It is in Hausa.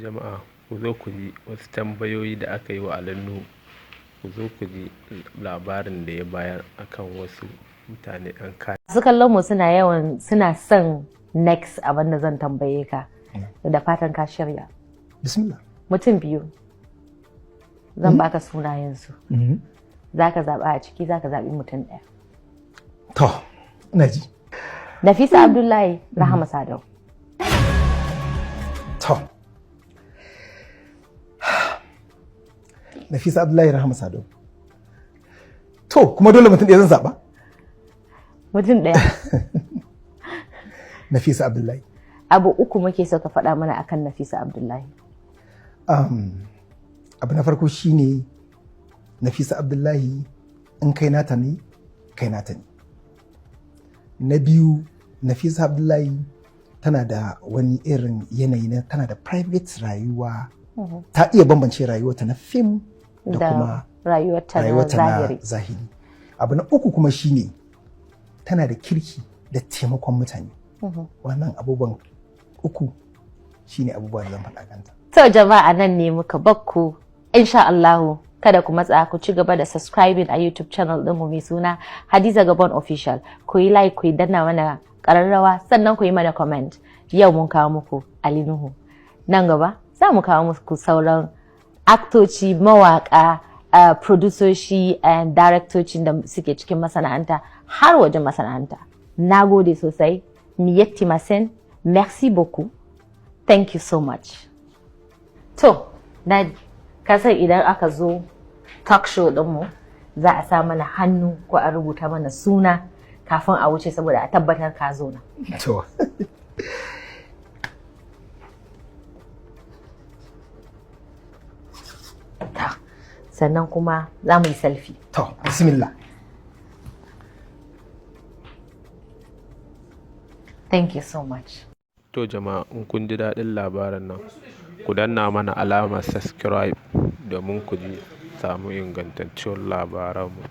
Jama'a ku zo ku ji wasu tambayoyi da aka yi wa Allinnu, ku zo ku ji labarin da ya bayar akan wasu mutane akan. Masu kallon mu suna son next abin da zan tambaye ka, da fatan ka shirya. Bismillah. Mutum biyu zan baka sunayensu, za ka zaɓa a ciki, za ka zaɓi mutum ɗaya. To, ina ji. Nafisa Abdullahi, Rahama Sadau. To, Nafisa Abdullahi, Rahama Sadau. To, kuma dole mutum ɗaya zan zaɓa? Mutum ɗaya. Nafisa Abdullahi. Abu uku muke so ka faɗa mana akan Nafisa Abdullahi. Abu na farko shine Nafisa Abdullahi in kai nata ne, kai nata ne. Na biyu, Nafisa Abdullahi tana da wani irin yanayi na tana da private rayuwa. Ta iya bambance rayuwarta na fim da kuma rayuwarta na zahiri. Abu na uku kuma shine tana da kirki da taimakon mutane. Wannan abubuwan uku shine abubuwan da zan faɗa kanta. To jama'a, nan ne muka bakku. Insha Allahu kada ku matsa, ku ci gaba da subscribing a YouTube channel ɗinmu mai suna Hadiza Gabon Official. Ku yi like, ku yi danna mana ƙararrawa, sannan ku yi mana comment. Yau mun kawo muku Allinnu. Nan gaba za mu kawo muku sauran aktoci, mawaƙa, produsoshi and directoci da suke cikin masana'anta har wajen masana'anta. Na gode sosai. Miyatti masen. Merci beaucoup. Thank you so much. To, na kasar idan aka zo talk show ɗinmu za a sa mana hannu ko a rubuta mana suna kafin a wuce saboda a tabbatar ka zo na. To. Sannan kuma za mu yi selfie. To, bismillah. Thank you so much. To jama'a, in kun ji daɗin labarin nan, ku danna mana alamar subscribe domin ku ji samu ingantaccen labaranmu.